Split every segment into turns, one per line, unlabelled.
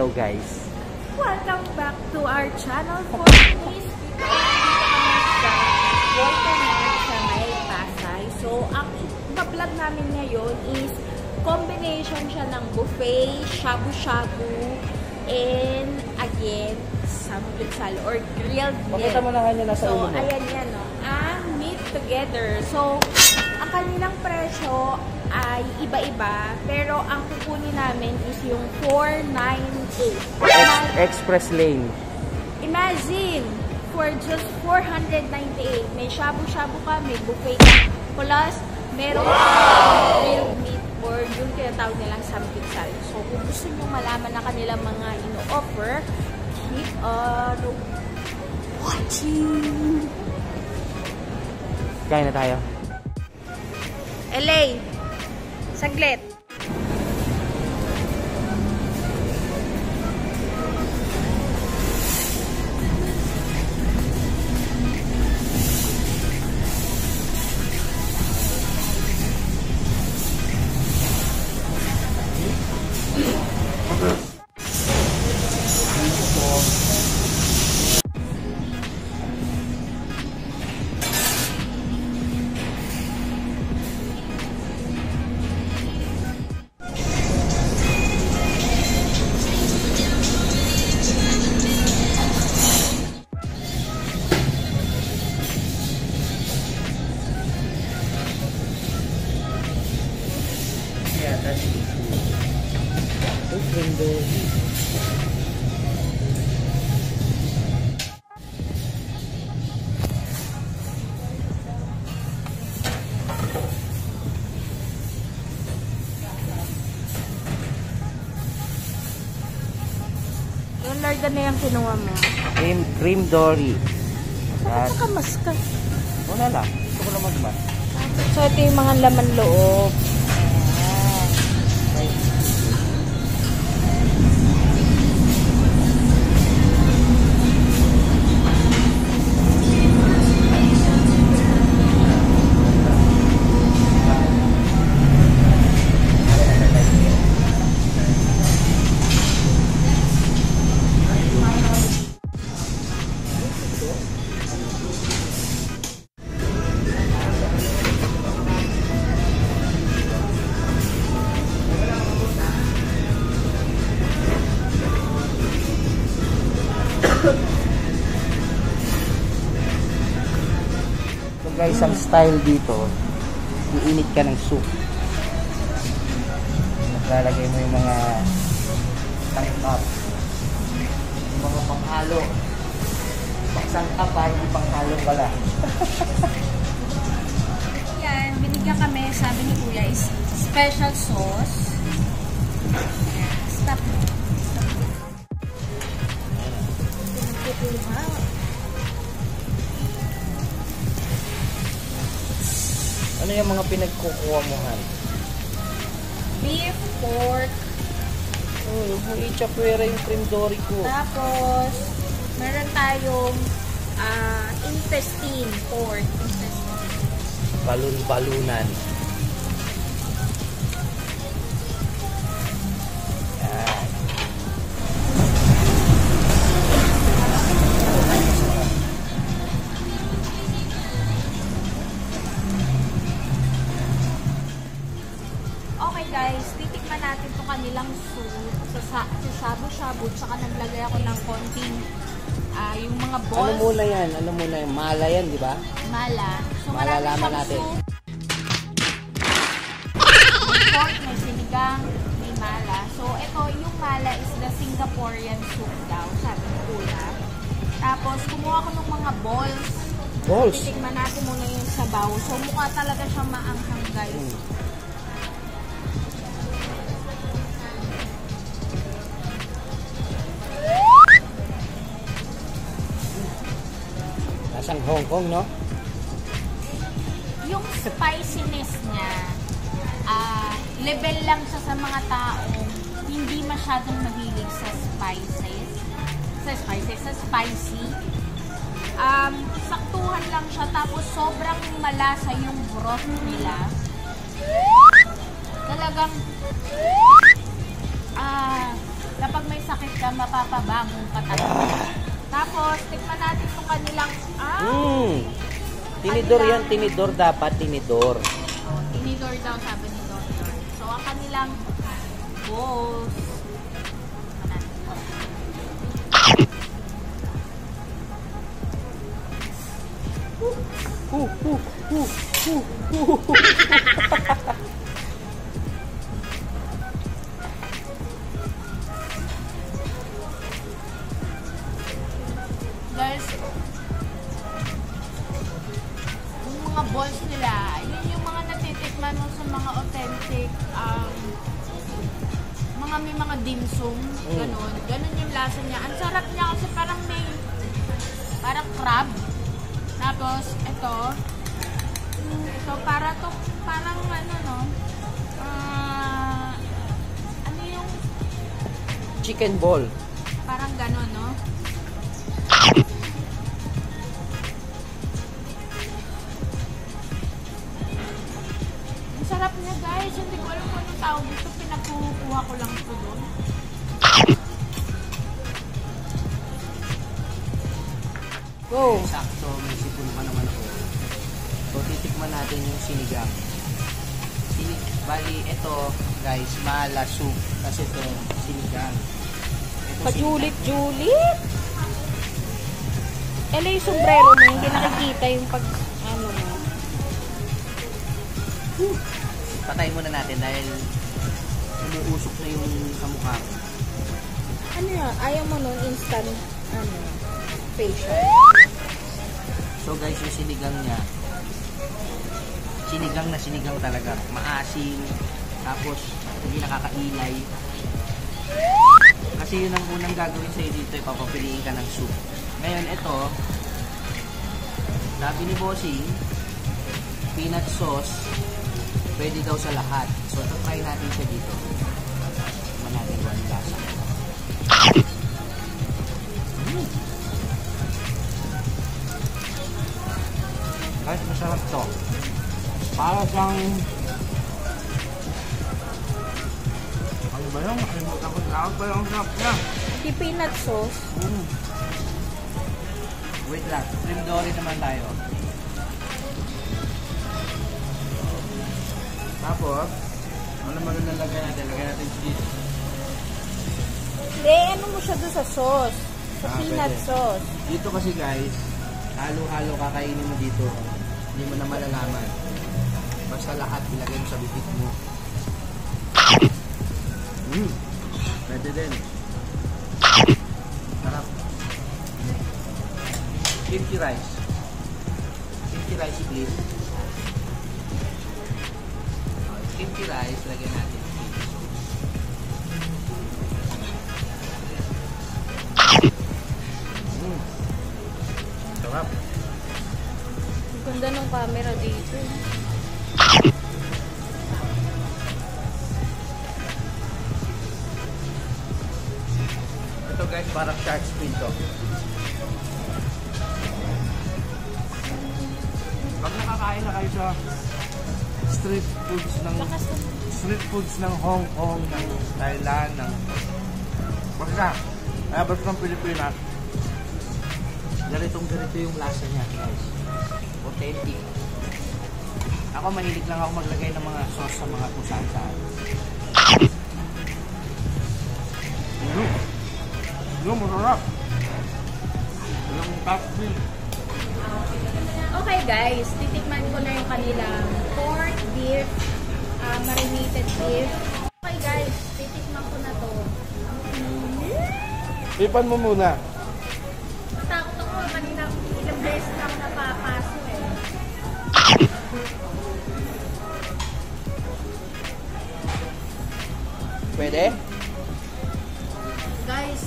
Hello guys!
Welcome back to our channel for today's video. Sa Walter Mart sa May Pasay. So, ang iba-vlog namin ngayon is combination siya ng buffet, shabu-shabu, and again, samgyupsal or grilled meat.
Pakita mo na kanya nasa ulo mo.
So, ayan yan, no? Ang meat together. So, ang kanilang presyo ay iba-iba, pero ang kukunin namin is yung 498.
Express lane.
Imagine, for just 498, may shabu-shabu ka, may buffet ka, plus merong grilled meat or yung tinatawag nilang samgyupsal. So, kung gusto nyo malaman na kanilang mga ino-offer, keep on watching!
Kain na tayo.
LA! Saglit! Yung larga na yung kinuha mo.
Cream dory.
Bakit nakamas ka?
Wala lang. Gusto ko lang magmas.
So, ito yung mga laman loob.
So guys, ang style dito, iinit ka ng soup. Lalagay mo yung mga tangkap, yung mga panghalo. Pangsangkap ha, hindi panghalo pala.
Yan, binigyan kami, sabi ni Kuya, is special sauce. Ayan, stop. Pinagkukuha.
Ano yung mga pinagkukuha mo, Han?
Beef, pork.
Oh, i-chapwera yung cream dory ko.
Tapos, meron tayong intestine, pork. Intestine.
Balun-balunan. Yan.
Okay guys, titikman natin itong kanilang soup sa shabu-shabu. Tsaka naglagay ako ng konting yung mga balls.
Ano muna yan? Ano muna yan? Mala yan, di ba?
Mala. So,
Malalaman natin.
Soup. May pork, may sinigang, may mala. So, ito, yung mala is the Singaporean soup daw, sabi ni Kuya. Tapos, kumuha ko ng mga balls.
Balls?
Titikman natin muna yung sabaw. So, mukha talaga siyang maanghang, guys.
Nasang Hong Kong, no?
Yung spiciness niya, level lang siya sa mga taong hindi masyadong mahilig sa spices. Sa spicy. Saktuhan lang siya. Tapos sobrang malasa yung broth nila. Talagang Kapag may sakit ka, mapapabangon ka talaga. Tapos, tikman natin itong kanilang...
Tinidor yan, tinidor dapat, tinidor.
Oh, tinidor daw, sabi ni Doctor. So, ang kanilang balls. Tikman natin ito. Guys, yung mga balls nila, yun yung mga natitikman mo sa mga authentic, may mga dim sum, ganun. Ganun yung lasa niya. Ang sarap niya kasi parang parang crab. Tapos, ito parang ano, no? Ano yung...
Chicken ball.
Parang ganun, no? Ang sarap niya, guys. Hindi ko alam kung anong tawag dito. Pinagkukuha ko lang ito doon.
Go!
Sakto, may sipon pa naman ako. So, titikman natin yung sinigang. Bali, ito, guys, mala soup. Kasi ito, sinigang. Ito,
Pajulit-julit! Ela yung sombrero mo, hindi nakikita yung ano mo.
Patay muna natin dahil umuusok na yung sa mukha.
Ano yan? Ayaw mo nun instant, facial.
So guys, yung sinigang niya, sinigang na sinigang talaga. Maasim, tapos hindi nakakailay. Kasi yun ang unang gagawin sa'yo dito, ipapapiliin ka ng soup. Ngayon, ito, sabi ni Bossing, peanut sauce, pwede daw sa lahat. So, try natin siya dito. Tignan natin kung ang lasa. Guys, masarap to. Para siyang... Ano ba yung? Nakalimutan ko. Tawag ba yung sarap niya?
Di peanut sauce.
Wait lang. Trim dory naman tayo. Tapos, ano naman yung nalagay natin? Lagay natin cheese.
Hindi, ano mo siya doon sa sauce? Sa peanut
pwede.
sauce.
Dito kasi guys, halo-halo kakainin mo dito. Hindi mo na malalaman. Basta lahat ilagay mo sa bibig mo. Pwede din. Sarap. Kimchi rice. Kimchi rice please. Kimchi rice, lagyan natin. Sarap.
Ang ganda ng camera dito.
Ito guys, parang shark fin to. Pag nakakain na kayo sa street foods ng Hong Kong, ng Thailand, ng basta ng Pilipinas, ganito yung lasa niya guys. Authentic. Ako mahilig lang ako maglagay ng mga sauce sa mga kung saan. Masarap. Walang topping.
Okay guys, titikman ko na yung kanilang pork, beef, marinated beef. Okay guys, titikman ko na to.
Ipan mo muna.
Matakot ako, kanina ilang beses na ako napapaso eh.
Pwede?
Guys,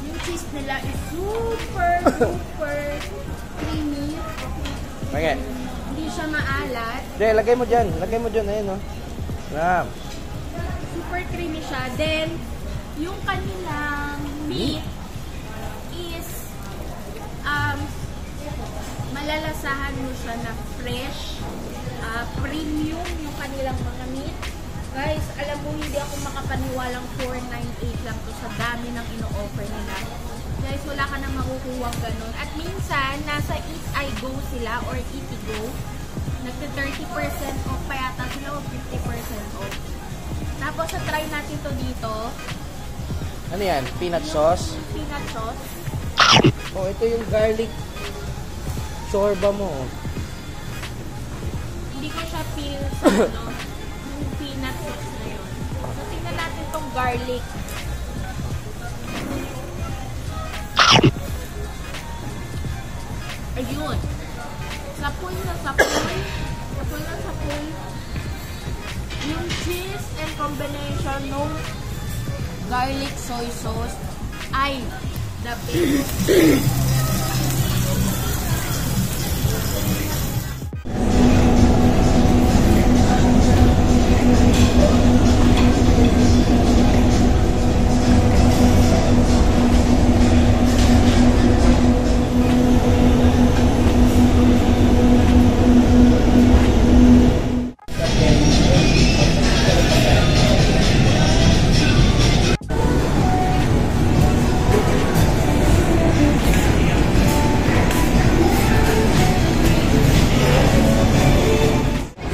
yung cheese nila is super creamy.
Okay.
Hindi siya maalat.
Jay, lagay mo dyan. Lagay mo dyan. Ayun, no? Ram.
Super creamy siya. Then, yung kanilang meat is malalasahan mo siya na fresh, premium yung kanilang mga meat. Guys, alam mo, hindi ako makapaniwalang 498 lang to sa dami ng ino-offer nila. Guys, wala ka nang makukuha ganun. At minsan, nasa Eat I Go sila or Eatigo. Nagte-30% off pa yata sila o 50% off. Tapos, try natin to dito.
Ano yan? Peanut sauce?
Peanut sauce.
Oh, ito yung garlic chorba mo.
Hindi ko siya feel sa ano, yung peanut sauce na yun. So, tingnan natin tong garlic. Ayun. Sapul na sapul. Sapul na sapul. Yung cheese and combination ng garlic soy sauce ay the best.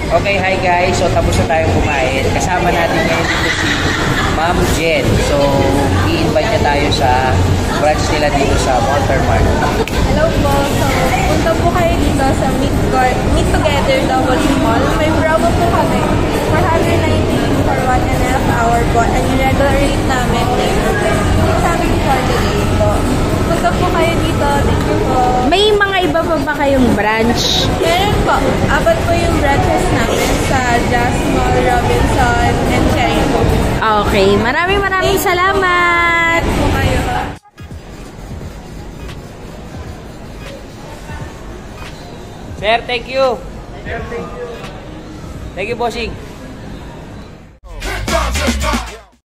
Okay, hi guys. So, tapos na tayong kumain. Kasama natin ngayon dito si Ma'am Jen. So, i-invite niya tayo sa branch nila dito sa Walter Mart.
Hello po. So, punta po kayo dito sa Meet Together W Mall. May promo po kami. 490 for 1.5 hour po. And yung regular rate namin is 648 po. Punta po kayo dito. Thank you po.
May mga iba pa ba kayong branch?
Meron po. Apat po yung branches namin sa Jazz Mall, Robinson, and Cherry po.
Okay, maraming salamat!
Po kayo.
Sir, thank you. Thank you, bossing.